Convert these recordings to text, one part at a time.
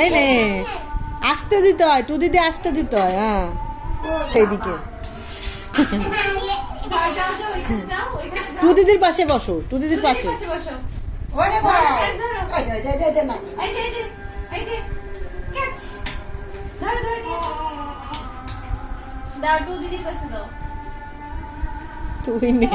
এই নে আসতে দিতে হয়, টু দিদি আসতে দিতে হয়। হ্যাঁ সেইদিকে টু দিদির পাশে বসো, টু দিদির পাশে। তুই নে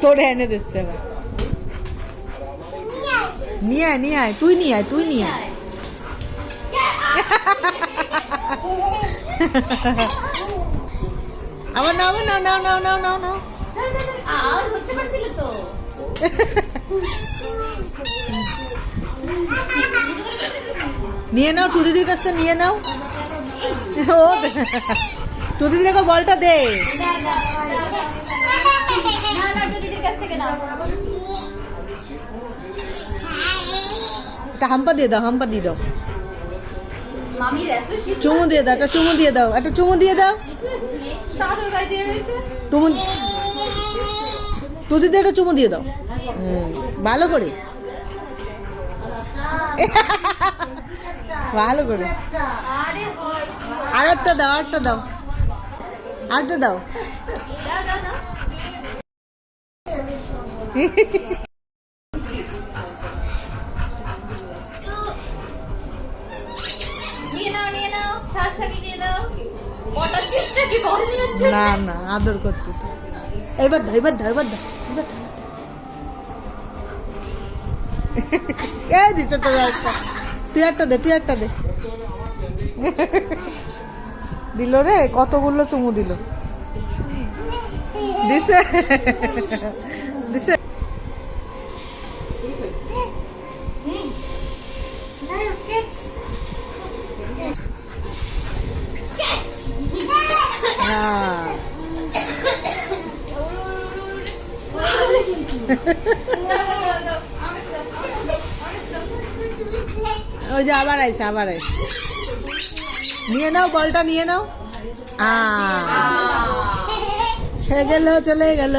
তোরে এনে দিচ্ছে এবার। নিয়ে আয়, নিয়ে আয়, তুই নিয়ে আয়, তুই নিয়ে আয়। আবার নাও, নাও নাও নাও নাও নাও নাও। নিয়ে নাও, টু দিদির কাছে নিয়ে নাও। ও টু দিদির কাছে বলটা দে। হাম্পা দিয়ে দাও, হাম্পা দিয়ে দাও। চুমু দিয়ে দাও, একটা চুমু দিয়ে দাও, একটা চুমু দিয়ে দাও। টু দিদি একটা চুমু দিয়ে দাও ভালো করে, ভালো করে। আর একটা দাও, আরেকটা দাও, আরেকটা দাও। না না আদর করতেছে। এবার দাও, এবার দাও, এবার দাও, এবার দাও। এই দিচ্ছ তো একটা, তুই একটা দে, তুই একটা দে। দিল রে, কতগুলো চুমু দিল। দিছে দিছে। ওই যে আবার আইসে, আবার আইসে। নিয়ে নাও বলটা, নিয়ে নাও। হয়ে গেল, চলে গেল।